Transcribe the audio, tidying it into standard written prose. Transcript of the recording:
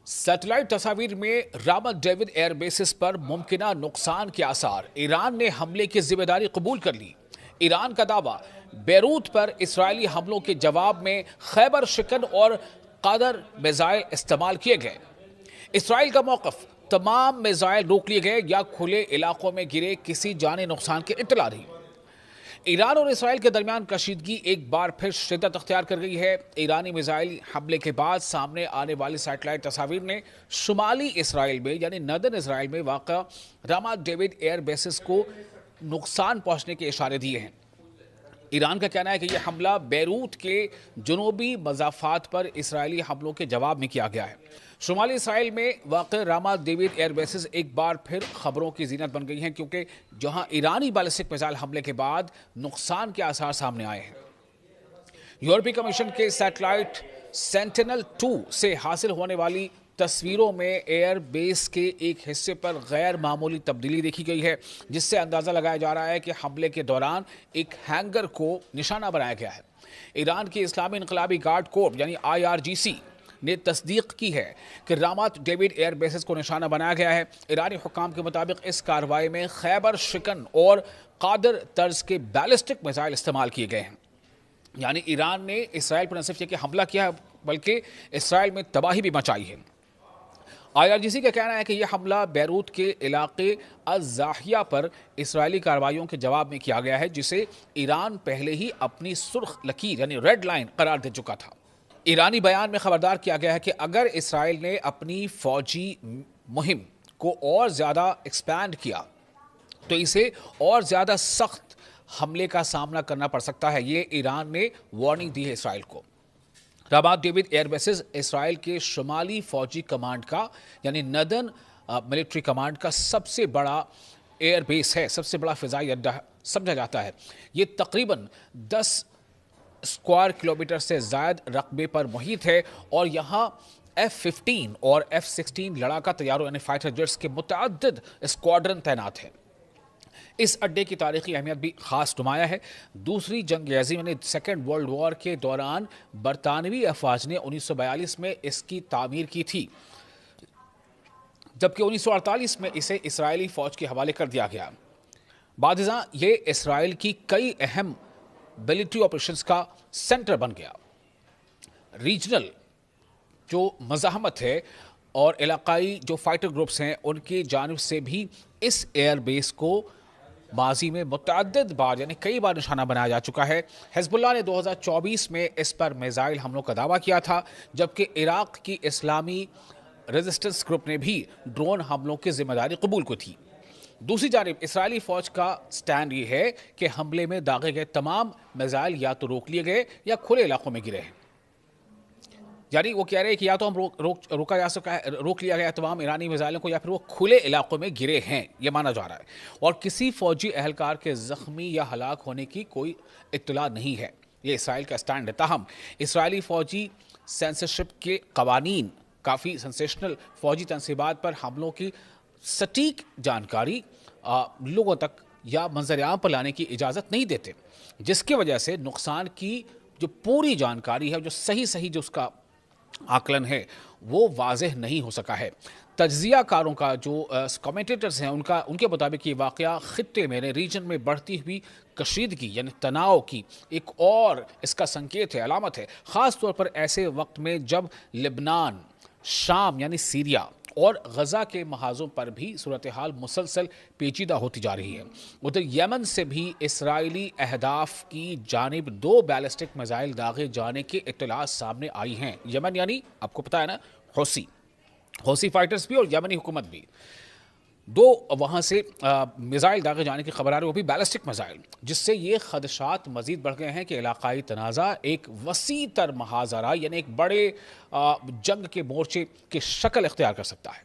Satellite तस्वीर में Ramat David एयरबेसिस पर मुमकिना नुकसान के आसार। ईरान ने हमले की जिम्मेदारी कबूल कर ली। ईरान का दावा, बेरूत पर इस्राएली हमलों के जवाब में खैबर शिकन और कादर मिसाइल इस्तेमाल किए गए। इसराइल का मौकफ, तमाम मिसाइल रोक लिए गए या खुले इलाकों में गिरे, किसी जानी नुकसान की इत्तला नहीं। ईरान और इसराइल के दरमियान कशीदगी एक बार फिर शिद्दत अख्तियार कर गई है। ईरानी मिसाइल हमले के बाद सामने आने वाली सैटेलाइट तस्वीर ने शुमाली इसराइल में यानी नदर्न इसराइल में वाक़ा रामत डेविड एयर बेसिस को नुकसान पहुंचने के इशारे दिए हैं। ईरान का कहना है कि यह हमला बेरूत के जनूबी मज़ाफ़ात पर इसराइली हमलों के जवाब में किया गया है। शुमाली इसराइल में वाक़ रामत डेविड एयर बेसिस एक बार फिर खबरों की जीनत बन गई हैं, क्योंकि जहां ईरानी बैलिस्टिक मिसाइल हमले के बाद नुकसान के आसार सामने आए हैं। यूरोपीय कमीशन के सैटेलाइट सेंटिनल-2 से हासिल होने वाली तस्वीरों में एयर बेस के एक हिस्से पर गैर मामूली तब्दीली देखी गई है, जिससे अंदाज़ा लगाया जा रहा है कि हमले के दौरान एक हैंगर को निशाना बनाया गया है। ईरान की इस्लामी इनकलाबी गार्ड कोर यानी IRGC ने तस्दीक की है कि रामत डेविड एयर बेसिस को निशाना बनाया गया है। ईरानी हुक्काम के मुताबिक इस कार्रवाई में खैबर शिकन और कादर तर्ज के बैलिस्टिक मिसाइल इस्तेमाल किए गए हैं। यानी ईरान ने इसराइल पर न सिर्फ कि हमला किया है, बल्कि इसराइल में तबाही भी मचाई है। IRGC का कहना है कि यह हमला बेरूत के इलाके अज़ाहिया पर इसराइली कार्रवाइयों के जवाब में किया गया है, जिसे ईरान पहले ही अपनी सुर्ख लकीर यानी रेड लाइन करार दे चुका था। ईरानी बयान में खबरदार किया गया है कि अगर इसराइल ने अपनी फौजी मुहिम को और ज़्यादा एक्सपैंड किया तो इसे और ज़्यादा सख्त हमले का सामना करना पड़ सकता है। ये ईरान ने वार्निंग दी है इसराइल को। Ramat David air bases Israel के शुमाली फौजी कमांड का यानी नदर्न मिलिट्री कमांड का सबसे बड़ा एयर बेस है, सबसे बड़ा फ़िज़ाई अड्डा समझा जाता है। ये तकरीबन 10 स्क्वायर किलोमीटर से ज़ायद रकबे पर मुहित है और यहाँ F-15 और F-16 लड़ाका तैयारों यानी फाइटर जेट्स के मुतअद्दिद स्क्वाड्रन तैनात है। इस अड्डे की तारीखी अहमियत भी खास नुमाया है। दूसरी जंग अज़ीम यानी सेकेंड वर्ल्ड वॉर के दौरान बरतानवी अफवाज ने 1942 में इसकी तामीर की थी, जबकि 1948 में इसे इसराइली फ़ौज के हवाले कर दिया गया। बादशाह ये इसराइल की कई अहम मिलिट्री ऑपरेशंस का सेंटर बन गया। रीजनल जो मज़ाहमत है और इलाकाई जो फाइटर ग्रुप्स हैं, उनकी जानिब से भी इस एयर बेस को माजी में मुतअद्दिद बार यानी कई बार निशाना बनाया जा चुका है। हिज़्बुल्लाह ने 2024 में इस पर मिसाइल हमलों का दावा किया था, जबकि इराक की इस्लामी रेजिस्टेंस ग्रुप ने भी ड्रोन हमलों की जिम्मेदारी कबूल की थी। दूसरी जानिब इसराइली फ़ौज का स्टैंड ये है कि हमले में दागे गए तमाम मिसाइल या तो रोक लिए गए या खुले इलाकों में गिरे हैं। यानी वो कह रहे हैं कि या तो हम रोका जा सका है, रोक लिया गया तमाम ईरानी मिसाइलों को, या फिर वो खुले इलाकों में गिरे हैं, ये माना जा रहा है। और किसी फौजी अहलकार के ज़ख्मी या हलाक होने की कोई इत्तला नहीं है। ये इसराइल का स्टैंड है। ताहम इसराइली फ़ौजी सेंसरशिप के कवानीन काफ़ी सेंसेशनल फ़ौजी तनसीबात पर हमलों की सटीक जानकारी लोगों तक या मंजर-ए-आम पर लाने की इजाज़त नहीं देते, जिसकी वजह से नुकसान की जो पूरी जानकारी है, जो सही जो उसका आकलन है, वो वाज़ेह नहीं हो सका है। तज्ज़ियाकारों का जो कमेंटेटर्स हैं उनके मुताबिक ये वाक़या ख़ित्ते में रीजन में बढ़ती हुई कशीदगी यानी तनाव की एक और इसका संकेत है, अलामत है। ख़ास तौर पर ऐसे वक्त में जब लिबनान, शाम यानी सीरिया और गज़ा के महाज़ों पर भी सूरत हाल मुसलसल पेचीदा होती जा रही है। उधर यमन से भी इसराइली अहदाफ की जानिब 2 बैलिस्टिक मिसाइल दागे जाने की इत्तलात सामने आई हैं। यमन यानी आपको पता है ना, हौसी फाइटर्स भी और यमनी हुकूमत भी, 2 वहाँ से मिसाइल दागे जाने की खबर आ रही है, वो भी बैलिस्टिक मिसाइल, जिससे ये खदशात मज़ीद बढ़ गए हैं कि इलाकाई तनाज़ा एक वसी तर महाज़रा यानी एक बड़े जंग के मोर्चे की शक्ल इख्तियार कर सकता है।